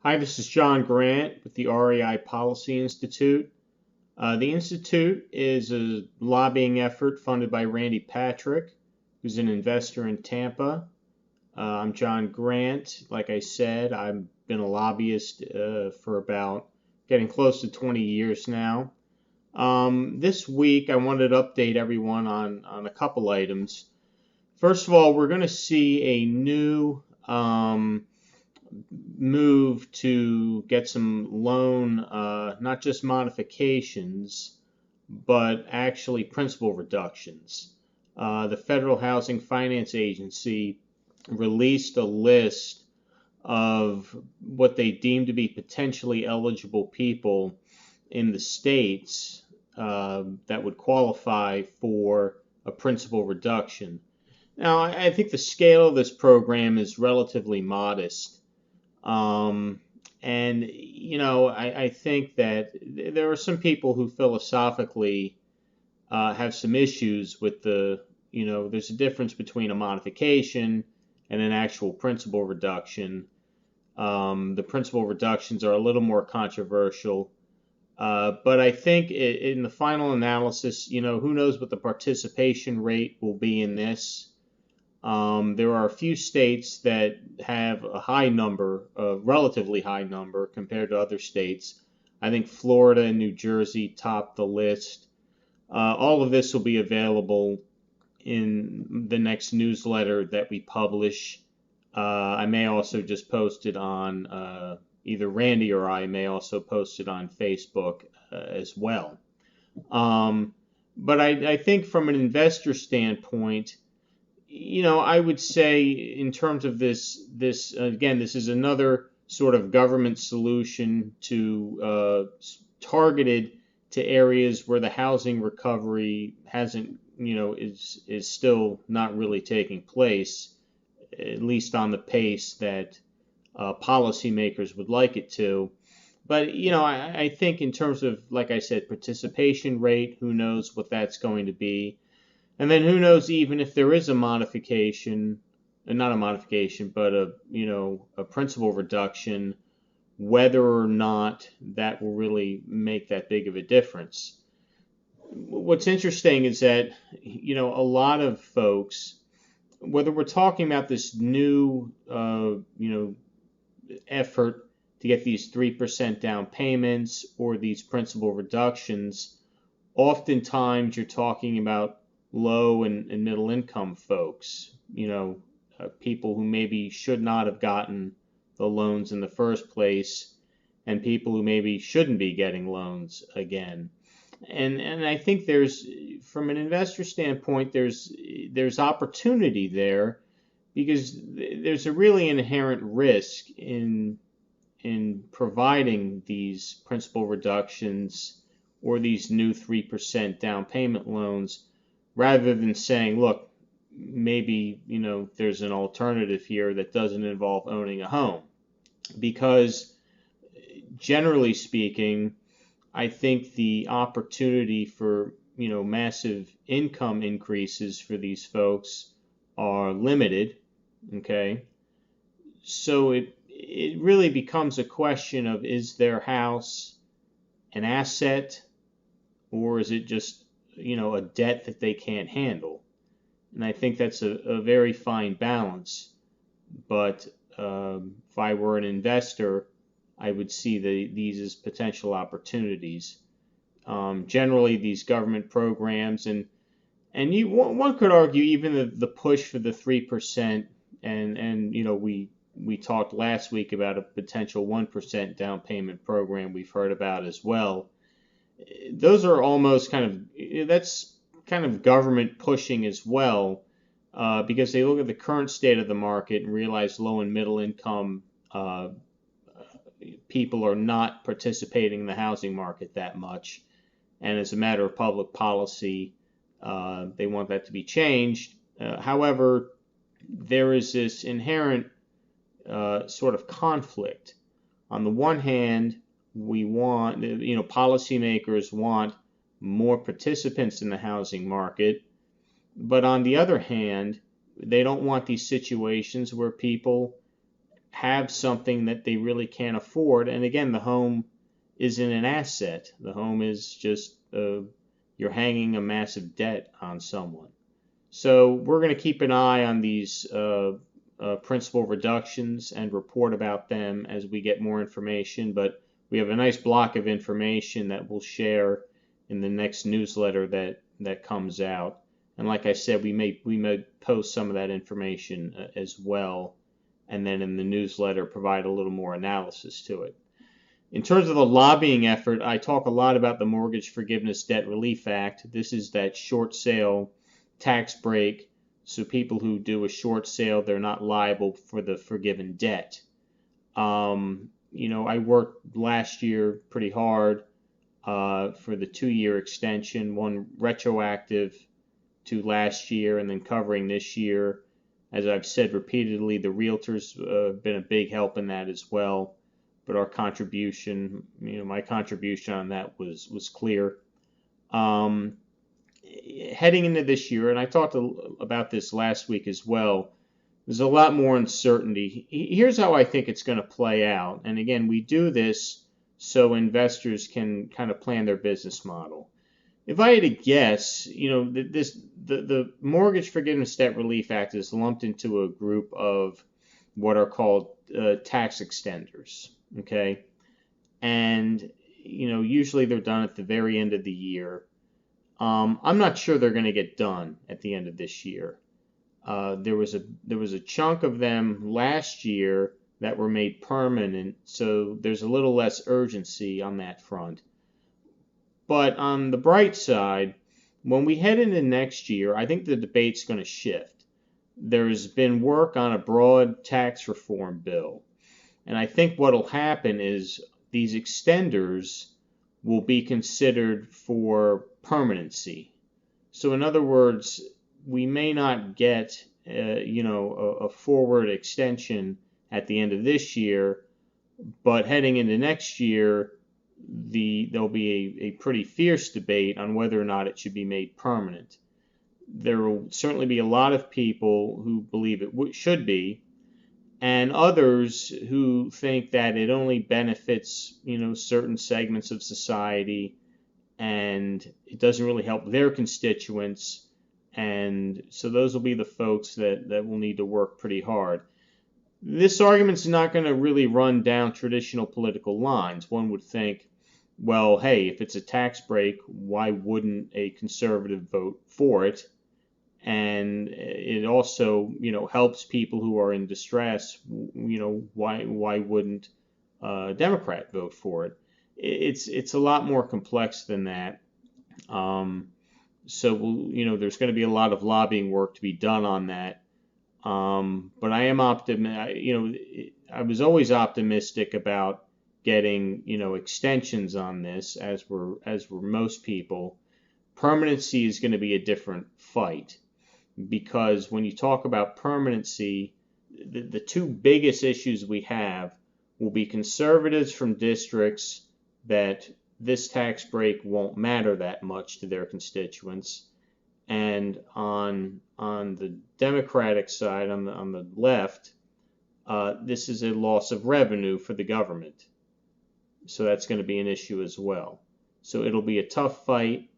Hi, this is John Grant with the REI Policy Institute. The Institute is a lobbying effort funded by Randy Patrick, who's an investor in Tampa. I'm John Grant. Like I said, I've been a lobbyist for about getting close to 20 years now. This week, I wanted to update everyone on a couple items. First of all, we're going to see a new move to get some loan, not just modifications, but actually principal reductions. The Federal Housing Finance Agency released a list of what they deem to be potentially eligible people in the states that would qualify for a principal reduction. Now, I think the scale of this program is relatively modest. I think that there are some people who philosophically have some issues with there's a difference between a modification and an actual principal reduction. The principal reductions are a little more controversial. But I think in the final analysis, who knows what the participation rate will be in this. There are a few states that have a high number, a relatively high number compared to other states. I think Florida and New Jersey top the list. All of this will be available in the next newsletter that we publish. I may also just post it on either Randy or I may also post it on Facebook as well. But I think from an investor standpoint, I would say in terms of this again, this is another sort of government solution to targeted to areas where the housing recovery hasn't, is still not really taking place, at least on the pace that policymakers would like it to. But, I think in terms of, like I said, participation rate, who knows what that's going to be. And then who knows, even if there is a modification, not a modification, but a principal reduction, whether or not that will really make that big of a difference. What's interesting is that, a lot of folks, whether we're talking about this new, effort to get these 3% down payments or these principal reductions, oftentimes you're talking about low and middle income folks, people who maybe should not have gotten the loans in the first place, and people who maybe shouldn't be getting loans again. And I think from an investor standpoint, there's opportunity there, because there's a really inherent risk in providing these principal reductions or these new 3% down payment loans, rather than saying, look, maybe, there's an alternative here that doesn't involve owning a home. Because generally speaking, I think the opportunity for, massive income increases for these folks are limited, okay? So it really becomes a question of, is their house an asset, or is it just a debt that they can't handle? And I think that's a very fine balance. But if I were an investor, I would see these as potential opportunities. Generally, these government programs, and one could argue even the push for the 3%, and we talked last week about a potential 1% down payment program we've heard about as well. Those are almost that's kind of government pushing as well, because they look at the current state of the market and realize low and middle income people are not participating in the housing market that much. And as a matter of public policy, they want that to be changed. However, there is this inherent sort of conflict. On the one hand, we want, policymakers want more participants in the housing market, but on the other hand, they don't want these situations where people have something that they really can't afford. And again, the home isn't an asset. The home is just you're hanging a massive debt on someone. So we're going to keep an eye on these principal reductions and report about them as we get more information. But we have a nice block of information that we'll share in the next newsletter that comes out. And like I said, we may post some of that information as well, and then in the newsletter provide a little more analysis to it. In terms of the lobbying effort, I talk a lot about the Mortgage Forgiveness Debt Relief Act. This is that short sale tax break. So people who do a short sale, they're not liable for the forgiven debt. I worked last year pretty hard for the 2-year extension, one retroactive to last year and then covering this year. As I've said repeatedly, the realtors have been a big help in that as well. But our contribution, my contribution on that was clear. Heading into this year, and I talked about this last week as well, there's a lot more uncertainty. Here's how I think it's going to play out. And again, we do this so investors can kind of plan their business model. If I had to guess, the Mortgage Forgiveness Debt Relief Act is lumped into a group of what are called tax extenders. Okay, and usually they're done at the very end of the year. I'm not sure they're going to get done at the end of this year. There was a chunk of them last year that were made permanent, so there's a little less urgency on that front. But on the bright side, when we head into next year, I think the debate's going to shift. There's been work on a broad tax reform bill. And I think what will happen is these extenders will be considered for permanency. So in other words, we may not get a forward extension at the end of this year, but heading into next year, there'll be a pretty fierce debate on whether or not it should be made permanent. There will certainly be a lot of people who believe it should be, and others who think that it only benefits, certain segments of society, and it doesn't really help their constituents. And so those will be the folks that will need to work pretty hard. This argument's not going to really run down traditional political lines. One would think, well, hey, if it's a tax break, why wouldn't a conservative vote for it? And it also, helps people who are in distress. Why wouldn't a Democrat vote for it? It's a lot more complex than that. So there's going to be a lot of lobbying work to be done on that. But I am optimistic. I was always optimistic about getting extensions on this, as were most people. Permanency is going to be a different fight, because when you talk about permanency, the two biggest issues we have will be conservatives from districts that this tax break won't matter that much to their constituents, and on the Democratic side, on the left, this is a loss of revenue for the government. So that's going to be an issue as well. So it'll be a tough fight.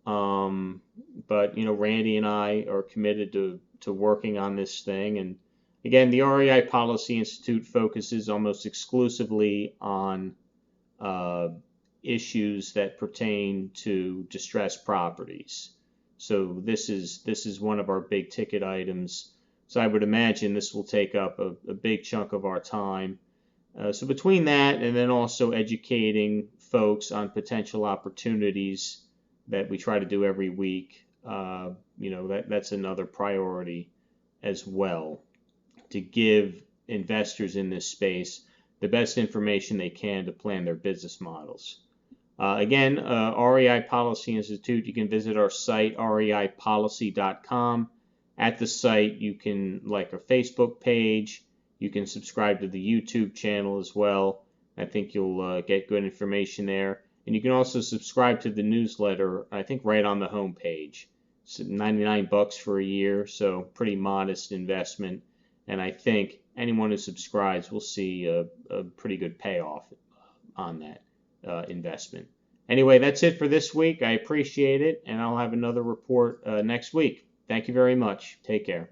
But Randy and I are committed to working on this thing. And again, the REI Policy Institute focuses almost exclusively on issues that pertain to distressed properties. So this is one of our big ticket items. So I would imagine this will take up a big chunk of our time. So between that and then also educating folks on potential opportunities that we try to do every week, that's another priority as well, to give investors in this space the best information they can to plan their business models. Again, REI Policy Institute, you can visit our site, reipolicy.com. At the site, you can like our Facebook page. You can subscribe to the YouTube channel as well. I think you'll get good information there. And you can also subscribe to the newsletter, I think right on the home page. It's $99 for a year, so pretty modest investment. And I think anyone who subscribes will see a pretty good payoff on that investment. Anyway, that's it for this week. I appreciate it, and I'll have another report next week. Thank you very much. Take care.